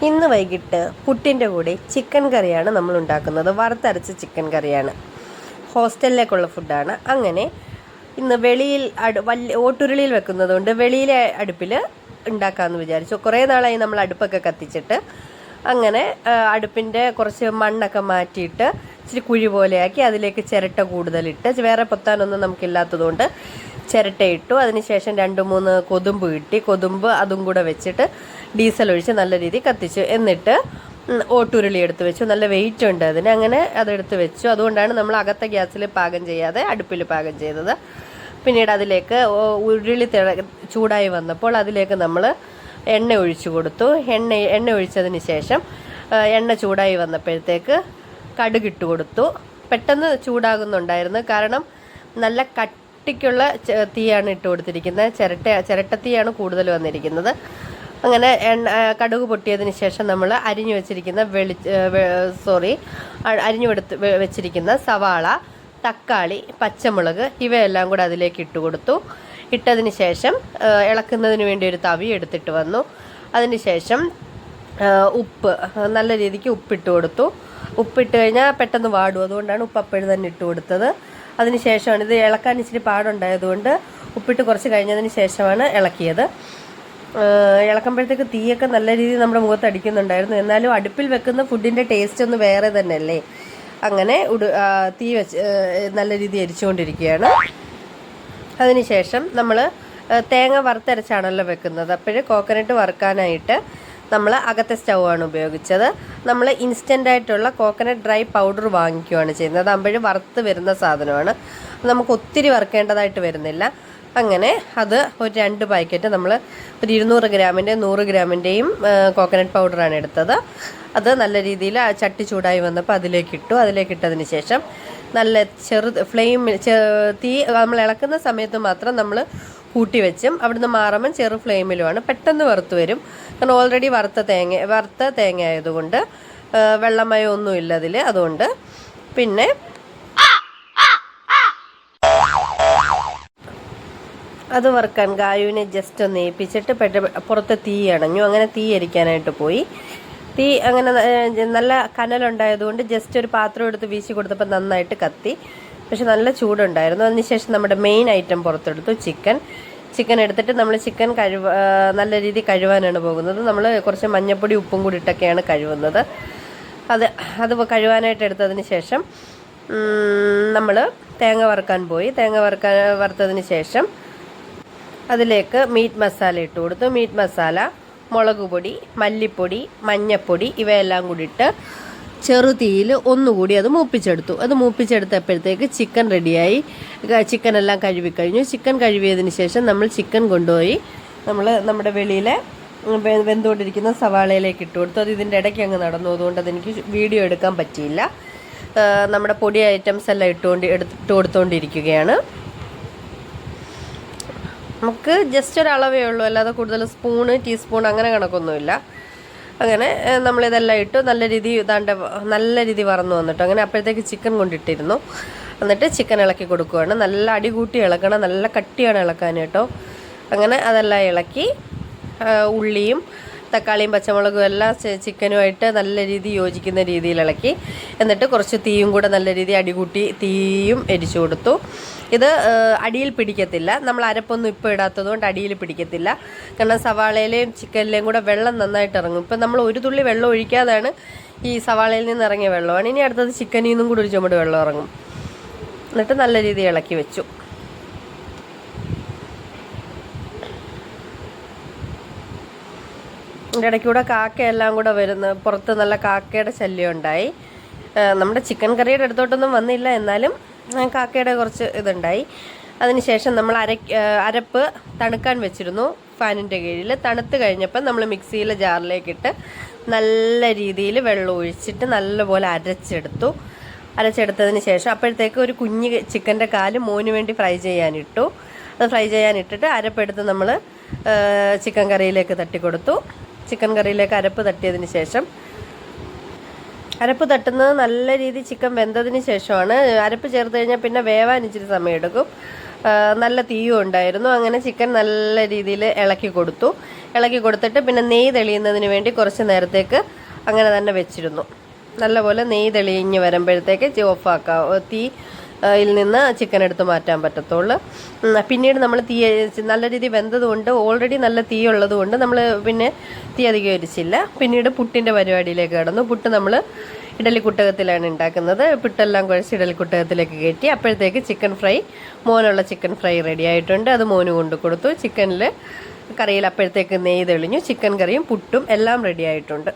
ഇന്ന് വൈകിട്ട് പുട്ടിൻ്റെ കൂടെ ചിക്കൻ കറിയാണ് നമ്മൾ ഉണ്ടാക്കുന്നത്. വറുത്തരച്ച ചിക്കൻ കറിയാണ്. ഹോസ്റ്റലിലേക്കുള്ള ഫുഡാണ്. അങ്ങനെ ഇന്ന് വെളിയിൽ വലിയ ഓട്ടുരുളിയിൽ വെക്കുന്നതുകൊണ്ട് വെളിയിലെ അടുപ്പിൽ ഉണ്ടാക്കാമെന്ന് വിചാരിച്ചു. കുറേ നാളായി നമ്മൾ അടുപ്പൊക്കെ കത്തിച്ചിട്ട്. അങ്ങനെ അടുപ്പിൻ്റെ കുറച്ച് മണ്ണൊക്കെ മാറ്റിയിട്ട് ഇച്ചിരി കുഴി പോലെയാക്കി അതിലേക്ക് ചിരട്ട കൂടുതലിട്ട്, വേറെ പൊത്താനൊന്നും നമുക്കില്ലാത്തതുകൊണ്ട് ചിരട്ടയിട്ടു. അതിനുശേഷം 2-3 കൊതുമ്പ് കിട്ടി. കൊതുമ്പ് അതും കൂടെ വെച്ചിട്ട് ഡീസൽ ഒഴിച്ച് നല്ല രീതിയിൽ കത്തിച്ചു. എന്നിട്ട് ഓട്ടുരുളി എടുത്ത് വെച്ചു. നല്ല വെയിറ്റ് ഉണ്ട് അതിന്. അങ്ങനെ അതെടുത്ത് വെച്ചു. അതുകൊണ്ടാണ് നമ്മൾ അകത്തെ ഗ്യാസിൽ പാകം ചെയ്യാതെ അടുപ്പിൽ പാകം ചെയ്തത്. പിന്നീട് അതിലേക്ക് ഉരുളി ചൂടായി വന്നപ്പോൾ അതിലേക്ക് നമ്മൾ എണ്ണ ഒഴിച്ചു കൊടുത്തു. എണ്ണ ഒഴിച്ചതിന് ശേഷം എണ്ണ ചൂടായി വന്നപ്പോഴത്തേക്ക് കടുകിട്ട് കൊടുത്തു. പെട്ടെന്ന് ചൂടാകുന്നുണ്ടായിരുന്നു, കാരണം നല്ല കട്ടിക്കുള്ള തീയാണ് ഇട്ട് കൊടുത്തിരിക്കുന്നത്. ചിരട്ടത്തീയാണ് കൂടുതൽ വന്നിരിക്കുന്നത്. അങ്ങനെ കടുക് പൊട്ടിയതിന് ശേഷം നമ്മൾ അരിഞ്ഞു വെച്ചിരിക്കുന്ന സവാള, തക്കാളി, പച്ചമുളക് ഇവയെല്ലാം കൂടെ അതിലേക്ക് ഇട്ട് കൊടുത്തു. ഇട്ടതിന് ശേഷം ഇളക്കുന്നതിന് വേണ്ടി ഒരു തവി എടുത്തിട്ട് വന്നു. അതിന് ശേഷം ഉപ്പ്, നല്ല രീതിക്ക് ഉപ്പിട്ട് കൊടുത്തു. ഉപ്പിട്ട് കഴിഞ്ഞാൽ പെട്ടെന്ന് വാടും, അതുകൊണ്ടാണ് ഉപ്പ് അപ്പോഴും തന്നെ ഇട്ട് കൊടുത്തത്. അതിന് ശേഷമാണ് ഇത് ഇളക്കാൻ ഇച്ചിരി പാടുണ്ടായതുകൊണ്ട് ഉപ്പിട്ട് കുറച്ച് കഴിഞ്ഞതിന് ശേഷമാണ് ഇളക്കിയത്. ഇളക്കുമ്പോഴത്തേക്ക് തീയൊക്കെ നല്ല രീതിയിൽ നമ്മുടെ മുഖത്ത് അടിക്കുന്നുണ്ടായിരുന്നു. എന്നാലും അടുപ്പിൽ വെക്കുന്ന ഫുഡിൻ്റെ ടേസ്റ്റ് ഒന്ന് വേറെ തന്നെയല്ലേ. അങ്ങനെ തീ വെച്ച് നല്ല രീതിയിൽ എരിച്ചുകൊണ്ടിരിക്കുകയാണ്. അതിനുശേഷം നമ്മൾ തേങ്ങ വറുത്തരച്ചാണല്ലോ വെക്കുന്നത്. അപ്പോഴ് കോക്കനട്ട് വറുക്കാനായിട്ട് നമ്മൾ അകത്തെ സ്റ്റൗവാണ് ഉപയോഗിച്ചത്. നമ്മൾ ഇൻസ്റ്റൻ്റായിട്ടുള്ള കോക്കനട്ട് ഡ്രൈ പൗഡർ വാങ്ങിക്കുകയാണ് ചെയ്യുന്നത്. അതാകുമ്പോൾ വറുത്ത് വരുന്ന സാധനമാണ്. നമുക്ക് ഒത്തിരി വറുക്കേണ്ടതായിട്ട് വരുന്നില്ല. അങ്ങനെ അത് ഒരു 2 പാക്കറ്റ് നമ്മൾ ഒരു 200 ഗ്രാമിൻ്റെ 100 ഗ്രാമിൻ്റെയും കോക്കനട്ട് പൗഡറാണ് എടുത്തത്. അത് നല്ല രീതിയിൽ ചട്ടി ചൂടായി വന്നപ്പോൾ അതിലേക്കിട്ടതിന് ശേഷം നല്ല തീ നമ്മൾ ഇളക്കുന്ന സമയത്ത് മാത്രം നമ്മൾ കൂട്ടി വെച്ചും അവിടുന്ന് മാറുമ്പം ചെറു ഫ്ലെയിമിലുമാണ്. പെട്ടെന്ന് വറുത്ത് വരും, കാരണം ഓൾറെഡി വറുത്ത തേങ്ങ ആയതുകൊണ്ട് വെള്ളമയമൊന്നും ഇല്ല അതിൽ. അതുകൊണ്ട് പിന്നെ അത് വറുക്കാൻ ഗായുവിനെ ജസ്റ്റ് ഒന്ന് ഏൽപ്പിച്ചിട്ട് പുറത്ത് തീ അണഞ്ഞു. അങ്ങനെ തീ എരിക്കാനായിട്ട് പോയി. തീ അങ്ങനെ നല്ല കനലുണ്ടായതുകൊണ്ട് ജസ്റ്റ് ഒരു പാത്രം എടുത്ത് വീശി കൊടുത്തപ്പോൾ നന്നായിട്ട് കത്തി. പക്ഷെ നല്ല ചൂടുണ്ടായിരുന്നു. അതിനുശേഷം നമ്മുടെ മെയിൻ ഐറ്റം പുറത്തെടുത്തു. ചിക്കൻ എടുത്തിട്ട് നമ്മൾ ചിക്കൻ നല്ല രീതിയിൽ കഴുകാനാണ് പോകുന്നത്. നമ്മൾ കുറച്ച് മഞ്ഞൾപ്പൊടി ഉപ്പും കൂടി ഇട്ടൊക്കെയാണ് കഴുകുന്നത്. അത് കഴുകാനായിട്ട് എടുത്തതിന് ശേഷം നമ്മൾ തേങ്ങ വറുക്കാൻ പോയി. വറുത്തതിന് ശേഷം അതിലേക്ക് മീറ്റ് മസാല ഇട്ട് കൊടുത്തു. മീറ്റ് മസാല, മുളക് പൊടി, മല്ലിപ്പൊടി, മഞ്ഞൾപ്പൊടി ഇവയെല്ലാം കൂടി ഇട്ട് ചെറുതീയിൽ ഒന്നുകൂടി അത് മൂപ്പിച്ചെടുത്തപ്പോഴത്തേക്ക് ചിക്കൻ റെഡിയായി. ചിക്കനെല്ലാം കഴുകിക്കഴിഞ്ഞു. ചിക്കൻ കഴുകിയതിന് ശേഷം നമ്മൾ ചിക്കൻ കൊണ്ടുപോയി നമ്മുടെ വെളിയിലെ വെന്തുകൊണ്ടിരിക്കുന്ന സവാളയിലേക്ക് ഇട്ട് കൊടുത്തു. അത് ഇതിൻ്റെ ഇടയ്ക്ക് അങ്ങ് നടന്നു, അതുകൊണ്ട് അതെനിക്ക് വീഡിയോ എടുക്കാൻ പറ്റിയില്ല. നമ്മുടെ പൊടി ഐറ്റംസ് എല്ലാം ഇട്ട് കൊടുത്തുകൊണ്ടിരിക്കുകയാണ്. നമുക്ക് ജസ്റ്റ് ഒരു അളവേ ഉള്ളൂ, അല്ലാതെ കൂടുതൽ ടീസ്പൂൺ അങ്ങനെ കണക്കൊന്നുമില്ല. അങ്ങനെ നമ്മളിതെല്ലാം ഇട്ട് നല്ല രീതി വറന്നു വന്നിട്ട് അങ്ങനെ അപ്പോഴത്തേക്ക് ചിക്കൻ കൊണ്ടിട്ടിരുന്നു. എന്നിട്ട് ചിക്കൻ ഇളക്കി കൊടുക്കുകയാണ്. നല്ല അടികൂട്ടി ഇളക്കണം, നല്ല കട്ടിയാണ് ഇളക്കാൻ കേട്ടോ. അങ്ങനെ അതെല്ലാം ഇളക്കി ഉള്ളിയും തക്കാളിയും പച്ചമുളകും എല്ലാം ചിക്കനുമായിട്ട് നല്ല രീതിയിൽ യോജിക്കുന്ന രീതിയിൽ ഇളക്കി. എന്നിട്ട് കുറച്ച് തീയും കൂടെ നല്ല രീതിയിൽ അടികൂട്ടി തീയും എരിച്ചു കൊടുത്തു. ഇത് അടിയിൽ പിടിക്കത്തില്ല, നമ്മൾ അരപ്പൊന്നും ഇപ്പോൾ ഇടാത്തത് കൊണ്ട് അടിയിൽ പിടിക്കത്തില്ല. കാരണം സവാളയിലെയും ചിക്കനിലെയും കൂടെ വെള്ളം നന്നായിട്ട് ഇറങ്ങും. ഇപ്പം നമ്മൾ ഒരു തുള്ളി വെള്ളം ഒഴിക്കാതാണ് ഈ സവാളയിൽ നിന്ന് ഇറങ്ങിയ വെള്ളമാണ്. ഇനി അടുത്തത് ചിക്കനിൽ നിന്നും കൂടി ഒരു ചുമട് വെള്ളം ഇറങ്ങും. എന്നിട്ട് നല്ല രീതിയിൽ ഇളക്കി വെച്ചു. ഇതിൻ്റെ ഇടയ്ക്കൂടെ കാക്കയെല്ലാം കൂടെ പുറത്ത് നല്ല കാക്കയുടെ ശല്യം ഉണ്ടായി. നമ്മുടെ ചിക്കൻ കറിയുടെ അടുത്തോട്ടൊന്നും വന്നില്ല, എന്നാലും കാക്കയുടെ കുറച്ച് ഇതുണ്ടായി. അതിനുശേഷം നമ്മൾ അരപ്പ് തണുക്കാൻ വെച്ചിരുന്നു ഫാനിൻ്റെ കീഴിൽ. തണുത്ത് കഴിഞ്ഞപ്പോൾ നമ്മൾ മിക്സിയിലെ ജാറിലേക്കിട്ട് നല്ല രീതിയിൽ വെള്ളം ഒഴിച്ചിട്ട് നല്ലപോലെ അരച്ചെടുത്തതിന് ശേഷം അപ്പോഴത്തേക്ക് ഒരു കുഞ്ഞ് ചിക്കൻ്റെ കാല് മോന് വേണ്ടി ഫ്രൈ ചെയ്യാനിട്ടിട്ട് അരപ്പെടുത്ത് നമ്മൾ ചിക്കൻ കറിയിലേക്ക് തട്ടിക്കൊടുത്തു. ചിക്കൻ കറിയിലേക്ക് അരപ്പ് തട്ടിയതിന് ശേഷം അരപ്പ് തട്ടുന്നത് നല്ല രീതിയിൽ ചിക്കൻ വെന്തതിന് ശേഷമാണ്. അരപ്പ് ചേർത്ത് കഴിഞ്ഞാൽ പിന്നെ വേവാൻ ഇച്ചിരി സമയമെടുക്കും. നല്ല തീയും ഉണ്ടായിരുന്നു. അങ്ങനെ ചിക്കൻ നല്ല രീതിയിൽ ഇളക്കി കൊടുത്തു. ഇളക്കി കൊടുത്തിട്ട് പിന്നെ നെയ്യ് തെളിയുന്നതിന് വേണ്ടി കുറച്ച് നേരത്തേക്ക് അങ്ങനെ തന്നെ വെച്ചിരുന്നു. നല്ലപോലെ നെയ്യ് തെളിഞ്ഞ് വരുമ്പോഴത്തേക്ക് ഓഫാക്കാം. തീയിൽ നിന്ന് ചിക്കൻ എടുത്ത് മാറ്റാൻ പറ്റത്തുള്ളൂ. പിന്നീട് നമ്മൾ തീ നല്ല രീതിയിൽ വെന്തതുകൊണ്ട് ഓൾറെഡി നല്ല തീ ഉള്ളതുകൊണ്ട് നമ്മൾ പിന്നെ തീ അധികരിച്ചില്ല. പിന്നീട് പുട്ടിൻ്റെ പരിപാടിയിലേക്ക് കടന്നു. പുട്ട് നമ്മൾ ഇഡലിക്കുട്ടകത്തിലാണ് ഉണ്ടാക്കുന്നത്. പുട്ടെല്ലാം കുഴച്ച് ഇഡലിക്കുട്ടകത്തിലേക്ക് കയറ്റി. അപ്പോഴത്തേക്ക് ചിക്കൻ ഫ്രൈ, മോനുള്ള ചിക്കൻ ഫ്രൈ റെഡി ആയിട്ടുണ്ട്. അത് മോന് കൊണ്ട് കൊടുത്തു. ചിക്കനിൽ കറിയിൽ അപ്പോഴത്തേക്ക് നെയ്യ് തെളിഞ്ഞു. ചിക്കൻ കറിയും പുട്ടും എല്ലാം റെഡി ആയിട്ടുണ്ട്.